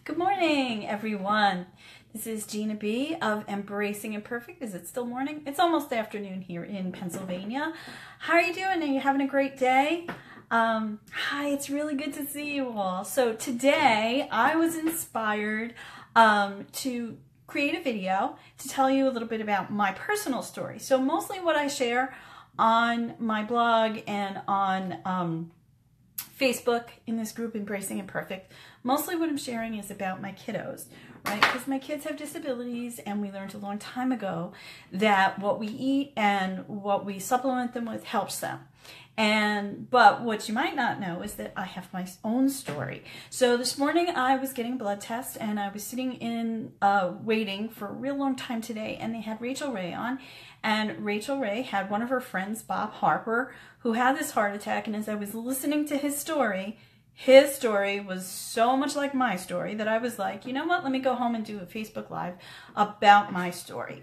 Good morning, everyone. This is Gina B. of Embracing Imperfect. Is it still morning? It's almost afternoon here in Pennsylvania. How are you doing? Are you having a great day? Hi, it's really good to see you all. So today I was inspired to create a video to tell you a little bit about my personal story. So mostly what I share on my blog and on Facebook in this group Embracing Imperfect, mostly what I'm sharing is about my kiddos, right? Because my kids have disabilities, and we learned a long time ago that what we eat and what we supplement them with helps them. But what you might not know is that I have my own story. So this morning I was getting a blood test, and I was sitting in waiting for a real long time today, and they had Rachael Ray on, and Rachael Ray had one of her friends, Bob Harper, who had this heart attack. And as I was listening to his story was so much like my story that I was like, you know what, let me go home and do a Facebook Live about my story.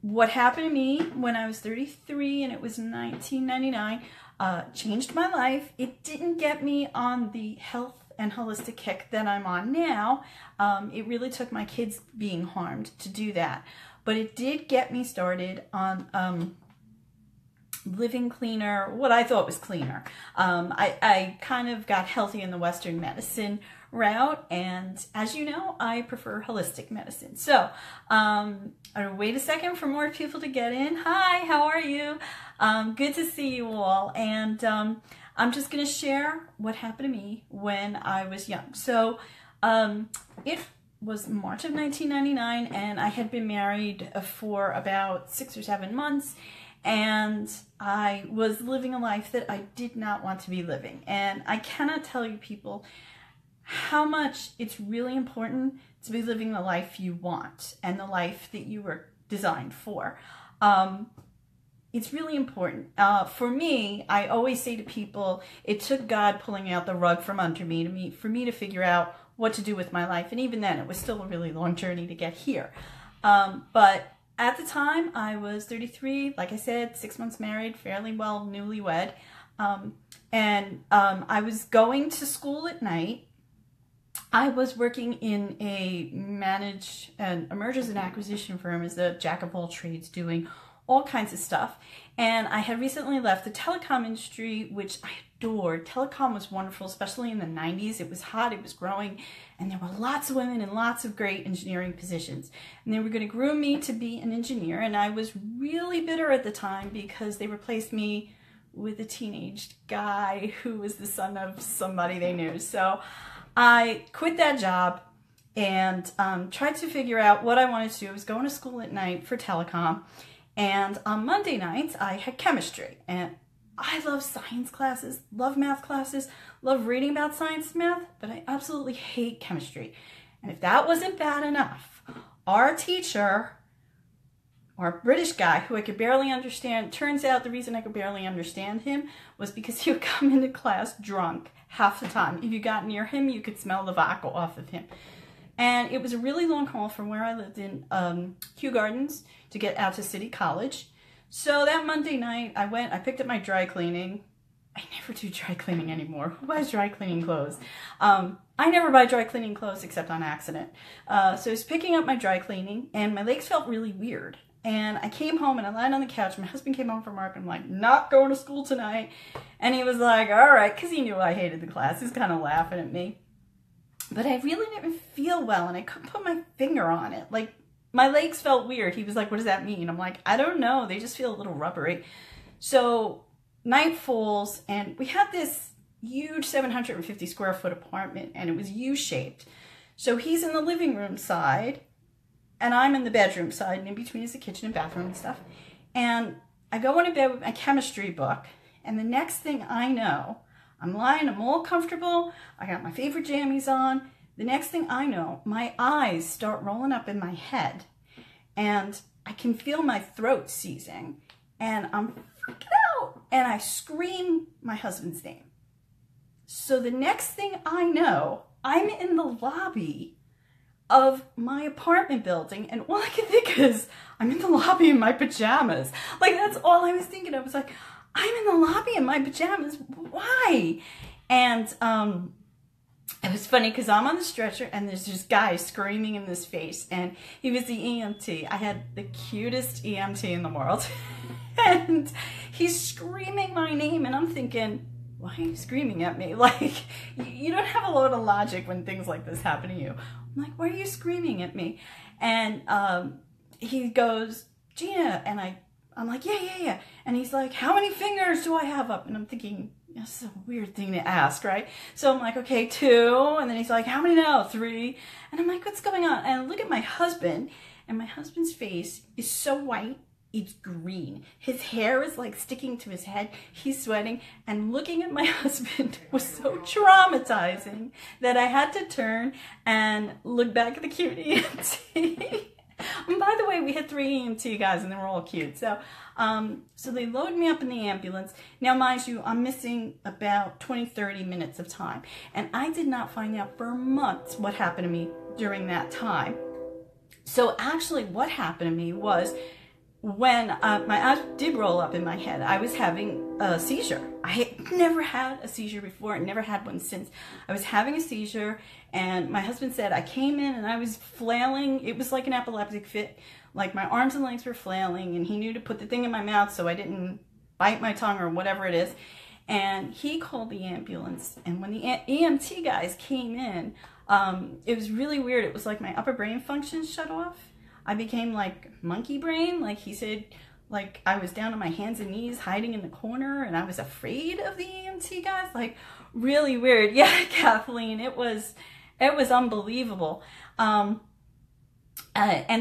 What happened to me when I was 33 and it was 1999 changed my life. It didn't get me on the health and holistic kick that I'm on now. It really took my kids being harmed to do that. But it did get me started on living cleaner, what I thought was cleaner. I kind of got healthy in the Western medicine route, and as you know, I prefer holistic medicine. So I'll wait a second for more people to get in. Hi, how are you? Good to see you all. And I'm just going to share what happened to me when I was young. So it was March of 1999, and I had been married for about 6 or 7 months, and I was living a life that I did not want to be living. And I cannot tell you people how much it's really important to be living the life you want and the life that you were designed for. It's really important. For me, I always say to people, it took God pulling out the rug from under me for me to figure out what to do with my life. And even then, it was still a really long journey to get here. But at the time, I was 33, like I said, 6 months married, fairly well newlywed. I was going to school at night. I was working in a mergers and acquisition firm as a jack of all trades, doing all kinds of stuff. And I had recently left the telecom industry, which I adored. Telecom was wonderful, especially in the 90s. It was hot, it was growing, and there were lots of women and lots of great engineering positions. And they were going to groom me to be an engineer, and I was really bitter at the time because they replaced me with a teenage guy who was the son of somebody they knew. So I quit that job and tried to figure out what I wanted to do. I was going to school at night for telecom, and on Monday nights I had chemistry. And I love science classes, love math classes, love reading about science and math, but I absolutely hate chemistry. And if that wasn't bad enough, our teacher, our British guy who I could barely understand, turns out the reason I could barely understand him was because he would come into class drunk half the time. If you got near him, you could smell the vodka off of him. And it was a really long haul from where I lived in Kew Gardens to get out to City College. So that Monday night, I picked up my dry cleaning. I never do dry cleaning anymore. Who buys dry cleaning clothes? I never buy dry cleaning clothes except on accident. So I was picking up my dry cleaning, and my legs felt really weird. And I came home and I lied on the couch. My husband came home from work, and I'm like, not going to school tonight. And he was like, all right, because he knew I hated the class. He's kind of laughing at me. But I really didn't feel well, and I couldn't put my finger on it. Like, my legs felt weird. He was like, what does that mean? I'm like, I don't know. They just feel a little rubbery. So night falls, and we had this huge 750 square foot apartment, and it was U-shaped. So he's in the living room side, and I'm in the bedroom side, and in between is the kitchen and bathroom and stuff. And I go into bed with my chemistry book, and the next thing I know, I'm lying, I'm all comfortable, I got my favorite jammies on. The next thing I know, my eyes start rolling up in my head, and I can feel my throat seizing, and I'm freaking out, and I scream my husband's name. So the next thing I know, I'm in the lobby of my apartment building, and all I can think is, I'm in the lobby in my pajamas. Like, that's all I was thinking. I was like, I'm in the lobby in my pajamas, why? And it was funny because I'm on the stretcher and there's this guy screaming in this face, and he was the EMT. I had the cutest EMT in the world. And he's screaming my name, and I'm thinking, why are you screaming at me? Like, you don't have a lot of logic when things like this happen to you. I'm like, why are you screaming at me? And he goes, Gina, and I'm like, yeah. And he's like, how many fingers do I have up? And I'm thinking, that's a weird thing to ask, right? So I'm like, okay, 2. And then he's like, how many now? 3. And I'm like, what's going on? And I look at my husband, and my husband's face is so white, it's green. His hair is like sticking to his head. He's sweating. And looking at my husband was so traumatizing that I had to turn and look back at the cute EMT. And by the way, we had 3 EMT guys, and they were all cute. So they load me up in the ambulance. Now, mind you, I'm missing about 20-30 minutes of time. And I did not find out for months what happened to me during that time. So actually what happened to me was, when my eyes did roll up in my head, I was having a seizure. I had never had a seizure before, and never had one since. I was having a seizure, and my husband said I came in and I was flailing. It was like an epileptic fit. Like, my arms and legs were flailing, and he knew to put the thing in my mouth so I didn't bite my tongue or whatever it is. And he called the ambulance, and when the EMT guys came in, it was really weird. It was like my upper brain functions shut off. I became like monkey brain. Like, he said, like, I was down on my hands and knees hiding in the corner, and I was afraid of the EMT guys. Like, really weird. Yeah, Kathleen, it was unbelievable. And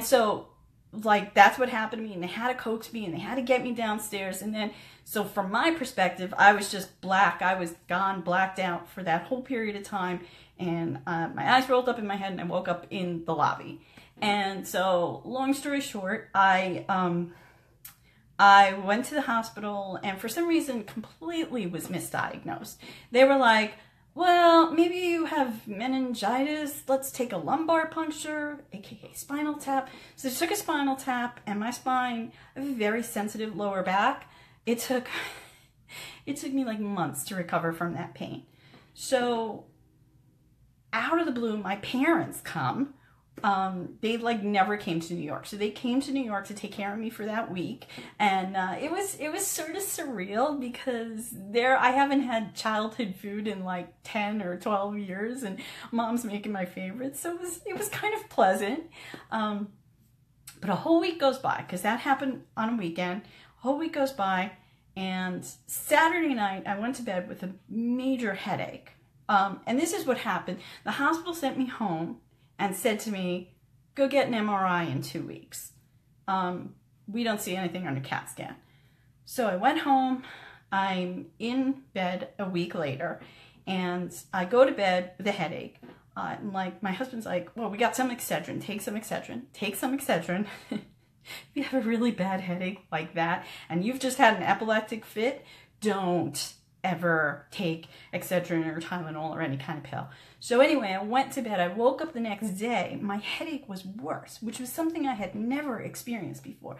so, like, that's what happened to me, and they had to coax me, and they had to get me downstairs. And then, so from my perspective, I was just black. I was gone, blacked out for that whole period of time. And my eyes rolled up in my head, and I woke up in the lobby. And so, long story short, I went to the hospital, and for some reason completely was misdiagnosed. They were like, well, maybe you have meningitis. Let's take a lumbar puncture, aka spinal tap. So they took a spinal tap, and my spine, I have a very sensitive lower back. It took me like months to recover from that pain. So out of the blue, my parents come. They like never came to New York. So they came to New York to take care of me for that week. And it was sort of surreal, because I haven't had childhood food in like 10 or 12 years, and Mom's making my favorites. So it was kind of pleasant. But a whole week goes by, because that happened on a weekend. A whole week goes by, and Saturday night I went to bed with a major headache. And this is what happened. The hospital sent me home and said to me, go get an MRI in 2 weeks. We don't see anything on a CAT scan. So I went home. I'm in bed a week later, and I go to bed with a headache. And like, my husband's like, well, we got some Excedrin. Take some Excedrin. Take some Excedrin. If you have a really bad headache like that, and you've just had an epileptic fit, don't ever take Excedrin or Tylenol or any kind of pill. So anyway, I went to bed. I woke up the next day. My headache was worse, which was something I had never experienced before.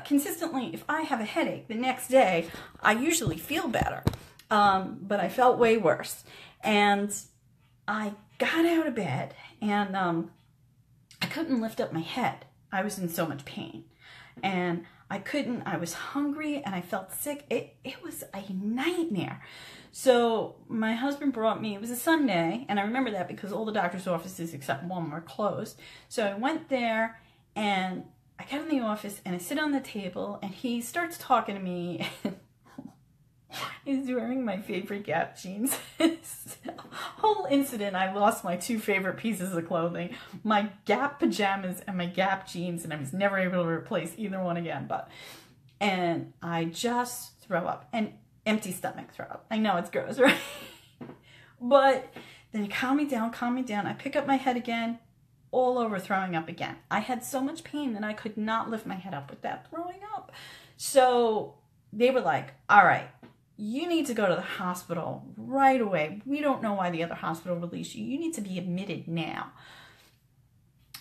Consistently, if I have a headache the next day, I usually feel better. But I felt way worse. And I got out of bed, and I couldn't lift up my head. I was in so much pain. And I was hungry, and I felt sick. It was a nightmare. So my husband brought me, it was a Sunday, and I remember that because all the doctor's offices except one were closed. So I went there, and I got in the office, and I sit on the table, and he starts talking to me. He's wearing my favorite Gap jeans. Whole incident, I lost my 2 favorite pieces of clothing, my Gap pajamas and my Gap jeans, and I was never able to replace either one again. And I just throw up, and empty stomach throw up. I know it's gross, right? But then calm me down. I pick up my head again, all over throwing up again. I had so much pain that I could not lift my head up without throwing up. So they were like, all right, you need to go to the hospital right away. We don't know why the other hospital released you. You need to be admitted now.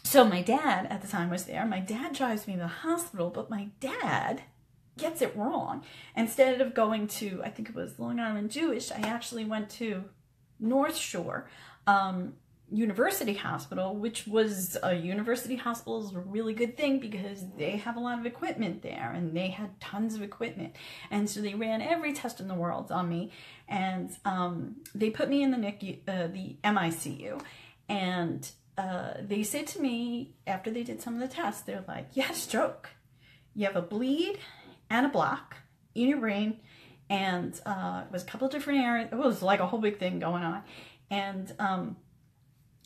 So my dad at the time was there. My dad drives me to the hospital, but my dad gets it wrong. Instead of going to, I think it was Long Island Jewish, I actually went to North Shore University Hospital, which was a university hospital, is a really good thing because they have a lot of equipment there, and they had tons of equipment, and so they ran every test in the world on me, and they put me in the NICU, the MICU, and they said to me after they did some of the tests, they're like, you had a stroke, you have a bleed and a block in your brain, and it was a couple of different areas. It was like a whole big thing going on, and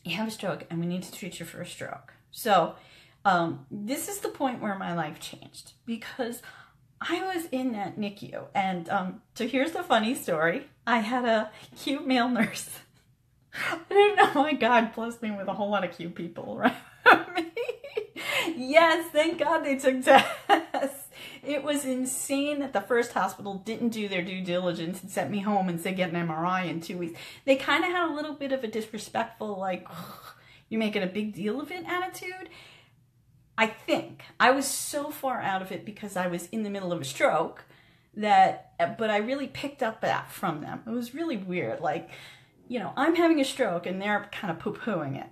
you have a stroke, and we need to treat you for a stroke. So this is the point where my life changed, because I was in that NICU, and so here's the funny story. I had a cute male nurse. I don't know why God blessed me with a whole lot of cute people around me. Yes, thank God they took tests. It was insane that the first hospital didn't do their due diligence and sent me home and said get an MRI in 2 weeks. They kind of had a little bit of a disrespectful, like, you're making a big deal of it attitude. I think I was so far out of it because I was in the middle of a stroke but I really picked up that from them. It was really weird. Like, you know, I'm having a stroke and they're kind of poo-pooing it.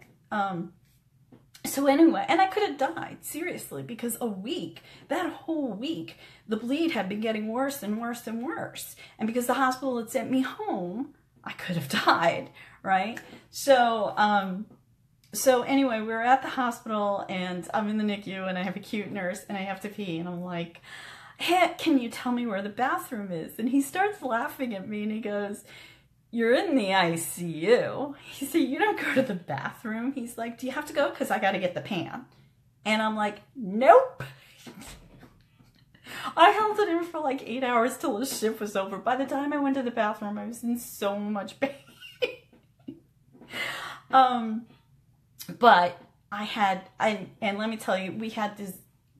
So anyway, and I could have died, seriously, because that whole week, the bleed had been getting worse and worse and worse. And because the hospital had sent me home, I could have died, right? So anyway, we were at the hospital, and I'm in the NICU, and I have a cute nurse, and I have to pee, and I'm like, hey, can you tell me where the bathroom is? And he starts laughing at me, and he goes, you're in the ICU. He said, you don't go to the bathroom. He's like, do you have to go? Because I got to get the pan. And I'm like, nope. I held it in for like 8 hours till the shift was over. By the time I went to the bathroom, I was in so much pain. But and let me tell you, we had this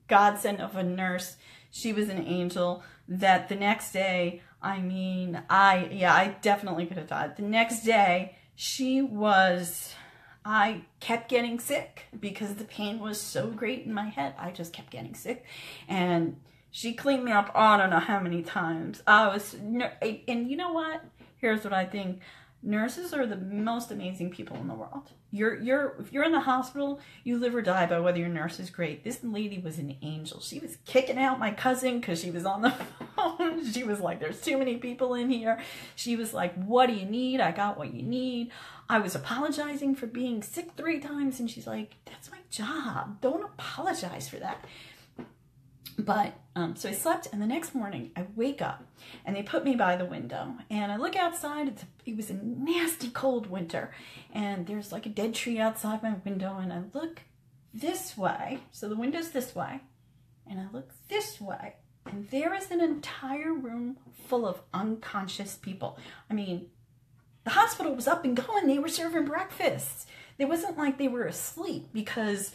godsend of a nurse. She was an angel that the next day, I mean, I definitely could have died. The next day, I kept getting sick because the pain was so great in my head. I just kept getting sick. And she cleaned me up, I don't know how many times. And you know what? Here's what I think. Nurses are the most amazing people in the world. If you're in the hospital, you live or die by whether your nurse is great. This lady was an angel. She was kicking out my cousin because she was on the phone. She was like, there's too many people in here. She was like, what do you need? I got what you need. I was apologizing for being sick 3 times, and she's like, that's my job. Don't apologize for that. But, so I slept, and the next morning I wake up, and they put me by the window, and I look outside. It was a nasty cold winter, and there's like a dead tree outside my window, and I look this way, so the window's this way, and I look this way, and there is an entire room full of unconscious people. I mean, the hospital was up and going. They were serving breakfast. It wasn't like they were asleep because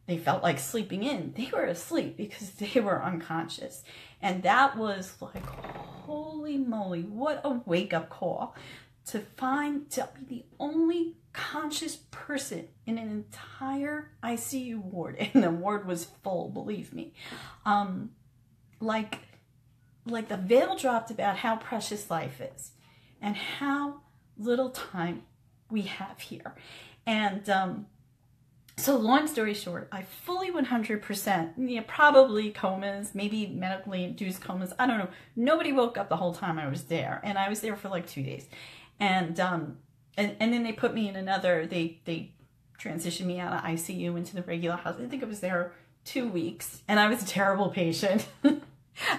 they felt like sleeping in. They were asleep because they were unconscious. And that was like, holy moly, what a wake-up call to be the only conscious person in an entire ICU ward. And the ward was full, believe me. Like the veil dropped about how precious life is and how little time we have here. And so long story short, I fully 100%, probably comas, maybe medically induced comas. I don't know. Nobody woke up the whole time I was there. And I was there for like 2 days. And then they put me in another, they transitioned me out of ICU into the regular house. I think I was there 2 weeks, and I was a terrible patient.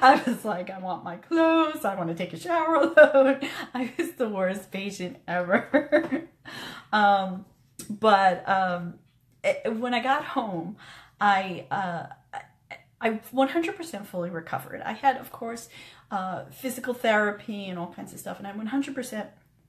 I was like, I want my clothes. I want to take a shower alone. I was the worst patient ever. When I got home, I 100% fully recovered. I had, of course, physical therapy and all kinds of stuff, and I 100%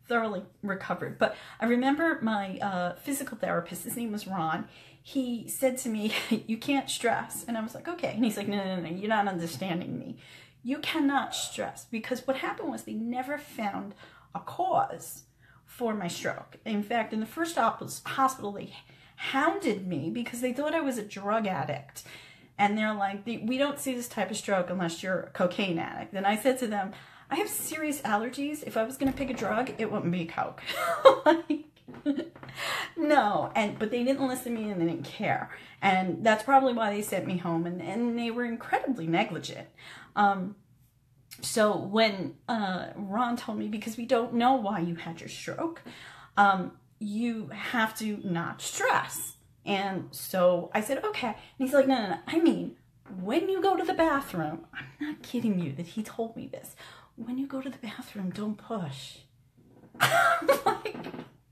thoroughly recovered. But I remember my physical therapist, his name was Ron, he said to me, you can't stress. And I was like, okay. And he's like, no, you're not understanding me. You cannot stress, because what happened was they never found a cause for my stroke. In fact, in the first hospital, they hounded me because they thought I was a drug addict. And they're like, we don't see this type of stroke unless you're a cocaine addict. And I said to them, I have serious allergies. If I was going to pick a drug, it wouldn't be Coke. Like, no, but they didn't listen to me and they didn't care. And that's probably why they sent me home, and they were incredibly negligent. So when Ron told me, because we don't know why you had your stroke, you have to not stress. And so I said, okay. And he's like, no. I mean, when you go to the bathroom, I'm not kidding you that he told me this. When you go to the bathroom, don't push. I'm like,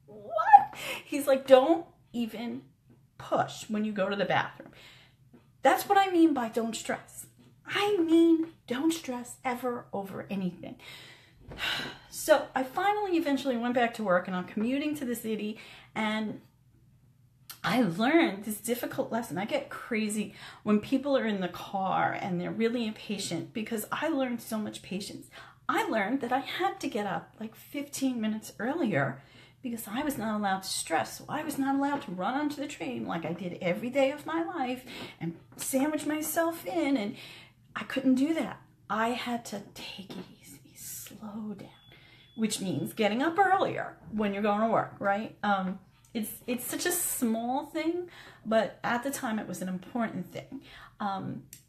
what? He's like, don't even push when you go to the bathroom. That's what I mean by don't stress. I mean, don't stress ever over anything. So I finally eventually went back to work, and I'm commuting to the city, and I learned this difficult lesson. I get crazy when people are in the car and they're really impatient, because I learned so much patience. I learned that I had to get up like 15 minutes earlier because I was not allowed to stress. So I was not allowed to run onto the train like I did every day of my life and sandwich myself in, and I couldn't do that. I had to take it easy, slow down, which means getting up earlier when you're going to work, right? It's such a small thing, but at the time it was an important thing.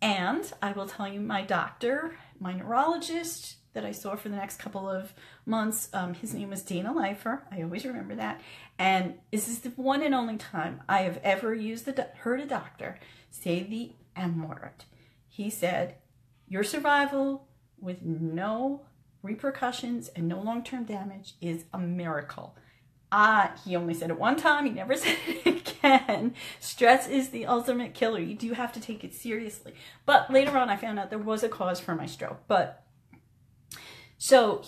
And I will tell you, my doctor, my neurologist that I saw for the next couple of months, his name was Dana Leifer. I always remember that. And this is the one and only time I have ever heard a doctor say the M word. He said, your survival with no repercussions and no long-term damage is a miracle. He only said it one time. He never said it again. Stress is the ultimate killer. You do have to take it seriously. But later on, I found out there was a cause for my stroke. So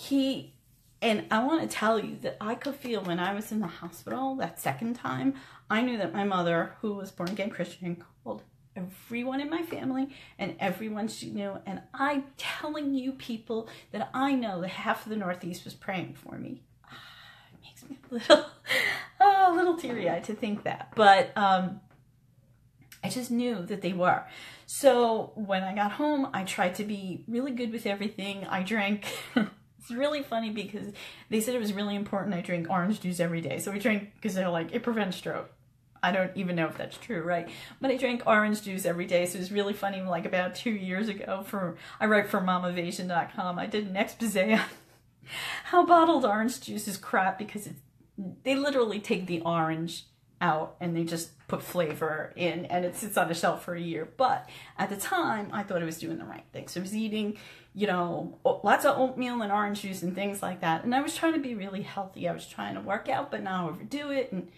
and I want to tell you that I could feel when I was in the hospital that second time, I knew that my mother, who was born again Christian, called everyone in my family and everyone she knew. And I'm telling you, people that I know, that half of the Northeast was praying for me. Makes me a little teary-eyed to think that, but I just knew that they were. So when I got home, I tried to be really good with everything. I drank, it's really funny because they said it was really important I drink orange juice every day. So I drank, because they're like, it prevents stroke. I don't even know if that's true, right? But I drank orange juice every day. So it was really funny, like about 2 years ago, I write for Mamavasion.com. I did an expose on how bottled orange juice is crap, because they literally take the orange out and they just put flavor in, and it sits on the shelf for a year. But at the time, I thought I was doing the right thing. So I was eating, lots of oatmeal and orange juice and things like that. And I was trying to be really healthy. I was trying to work out, but not overdo it. And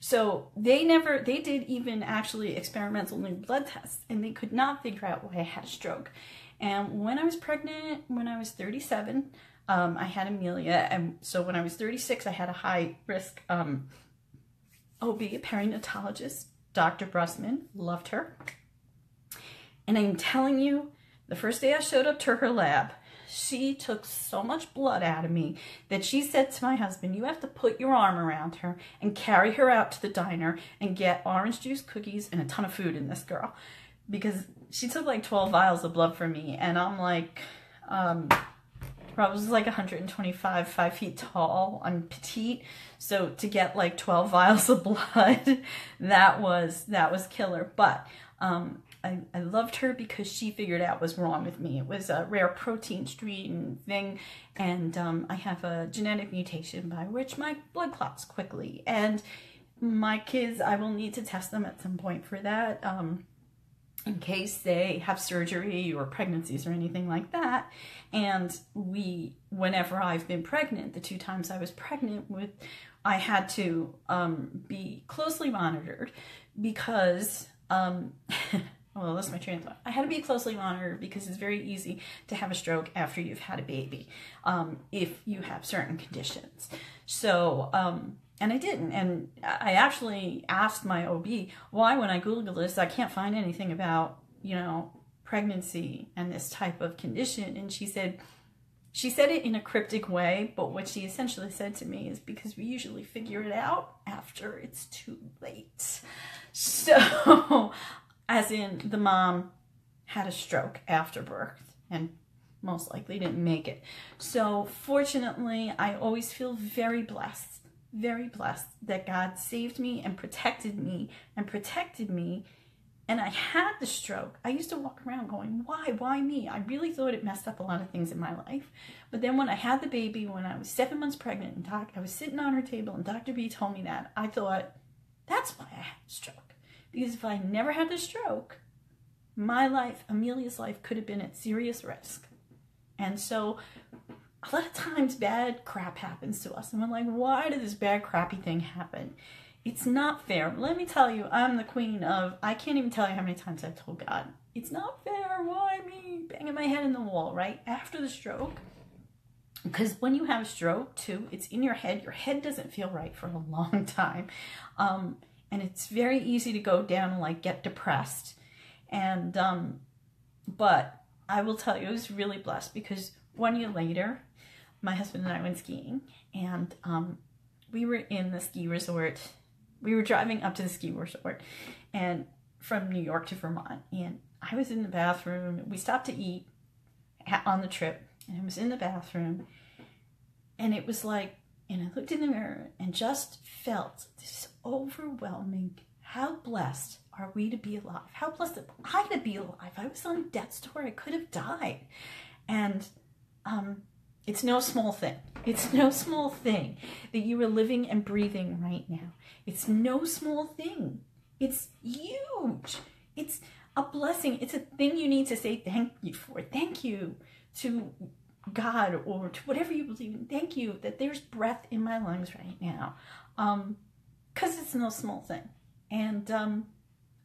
so they did even actually experimental new blood tests, and they could not figure out why I had a stroke. And when I was pregnant, when I was 37, I had Amelia. And so when I was 36, I had a high risk OB, a perinatologist, Dr. Brusman, loved her. And I'm telling you, the first day I showed up to her lab, she took so much blood out of me that she said to my husband, you have to put your arm around her and carry her out to the diner and get orange juice, cookies, and a ton of food in this girl. Because she took like 12 vials of blood from me, and I'm like, probably like 125, 5 feet tall. I'm petite. So to get like 12 vials of blood, that was killer. But I loved her because she figured out what was wrong with me. It was a rare protein strain thing, and I have a genetic mutation by which my blood clots quickly. And my kids, I will need to test them at some point for that, in case they have surgery or pregnancies or anything like that. And whenever I've been pregnant, the 2 times I was pregnant I had to be closely monitored because, well, that's my train of thought. I had to be closely monitored because it's very easy to have a stroke after you've had a baby, if you have certain conditions. So, and I didn't. And I actually asked my OB why, when I Googled this, I can't find anything about, pregnancy and this type of condition. And she said it in a cryptic way, but what she essentially said to me is because we usually figure it out after it's too late. So, as in the mom had a stroke after birth, and most likely didn't make it. So fortunately, I always feel very blessed that God saved me and protected me and protected me. And I had the stroke. I used to walk around going, why me? I really thought it messed up a lot of things in my life. But then when I had the baby, when I was 7 months pregnant, and I was sitting on her table and Dr. B told me that, I thought, that's why I had the stroke. Because if I never had the stroke, my life, Amelia's life, could have been at serious risk. And so a lot of times bad crap happens to us. And we're like, why did this bad crappy thing happen? It's not fair. Let me tell you, I'm the queen of, I can't even tell you how many times I've told God, it's not fair, why me? Banging my head in the wall, right? After the stroke. Because when you have a stroke, too, it's in your head. Your head doesn't feel right for a long time. And it's very easy to go down and like get depressed. And, but I will tell you, I was really blessed because 1 year later, my husband and I went skiing. And we were in the ski resort. We were driving up to the ski resort and from New York to Vermont. And I was in the bathroom. We stopped to eat on the trip. And I was in the bathroom. And it was like, and I looked in the mirror and just felt this overwhelming, how blessed are we to be alive? How blessed am I to be alive? I was on death's door. I could have died. And it's no small thing. It's no small thing that you are living and breathing right now. It's no small thing. It's huge. It's a blessing. It's a thing you need to say thank you for. Thank you to God or to whatever you believe in. Thank you that there's breath in my lungs right now. Because it's no small thing. And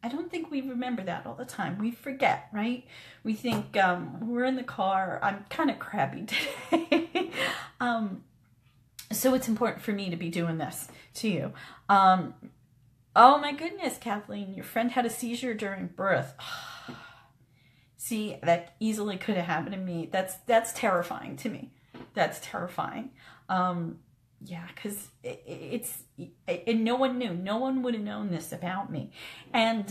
I don't think we remember that all the time. We forget, right? We think we're in the car. I'm kind of crabby today. So it's important for me to be doing this to you. Oh my goodness, Kathleen, your friend had a seizure during birth. See, that easily could have happened to me. That's terrifying to me. That's terrifying. Yeah, because and no one knew. No one would have known this about me. And,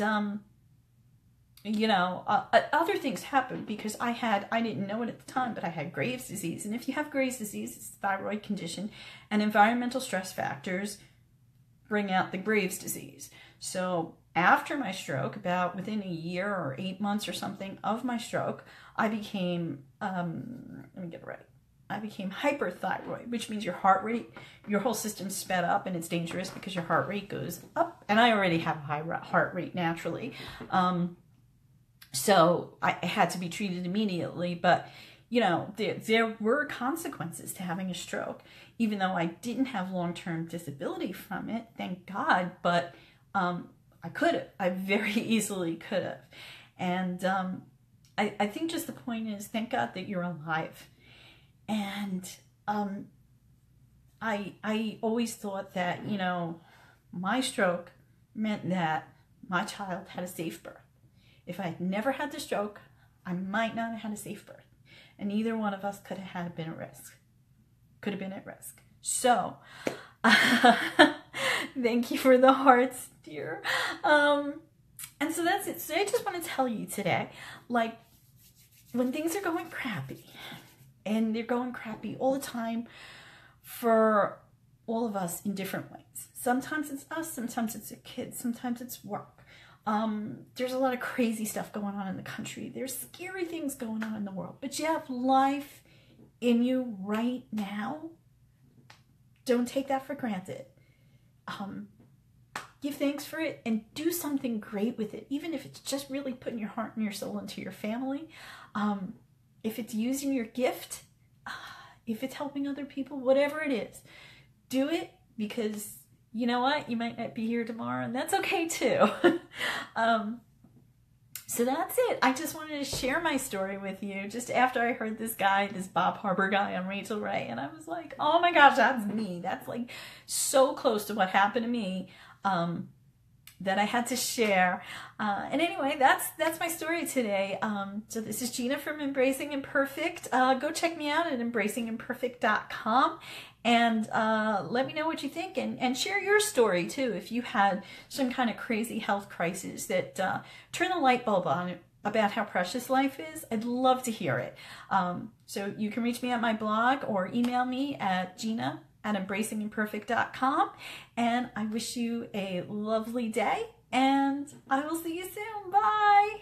you know, other things happened because I didn't know it at the time, but I had Graves' disease. And if you have Graves' disease, it's a thyroid condition, and environmental stress factors bring out the Graves' disease. So after my stroke, about within a year or 8 months or something of my stroke, I became, let me get it right. I became hyperthyroid, which means your heart rate, your whole system's sped up, and it's dangerous because your heart rate goes up. And I already have a high heart rate naturally. So I had to be treated immediately. But, you know, there were consequences to having a stroke, even though I didn't have long-term disability from it, thank God. But I could have. I very easily could have. And I think just the point is, thank God that you're alive. And I always thought that, you know, my stroke meant that my child had a safe birth. If I had never had the stroke, I might not have had a safe birth. And either one of us could have been at risk. Could have been at risk. So, thank you for the hearts, dear. And so that's it. So I just want to tell you today, like, when things are going crappy, and they're going crappy all the time for all of us in different ways. Sometimes it's us, sometimes it's the kids, sometimes it's work. There's a lot of crazy stuff going on in the country. There's scary things going on in the world. But you have life in you right now. Don't take that for granted. Give thanks for it and do something great with it. Even if it's just really putting your heart and your soul into your family. If it's using your gift, if it's helping other people, whatever it is, do it, because you know what? You might not be here tomorrow, and that's okay too. So that's it. I just wanted to share my story with you just after I heard this guy, this Bob Harper guy on Rachel Ray, and I was like, oh my gosh, that's me. That's like so close to what happened to me. That I had to share. And anyway, that's my story today. So this is Gina from Embracing Imperfect. Go check me out at embracingimperfect.com and let me know what you think, and share your story too if you had some kind of crazy health crisis that turned the light bulb on about how precious life is, I'd love to hear it. So you can reach me at my blog or email me at gina@embracingimperfect.com. And I wish you a lovely day, and I will see you soon. Bye.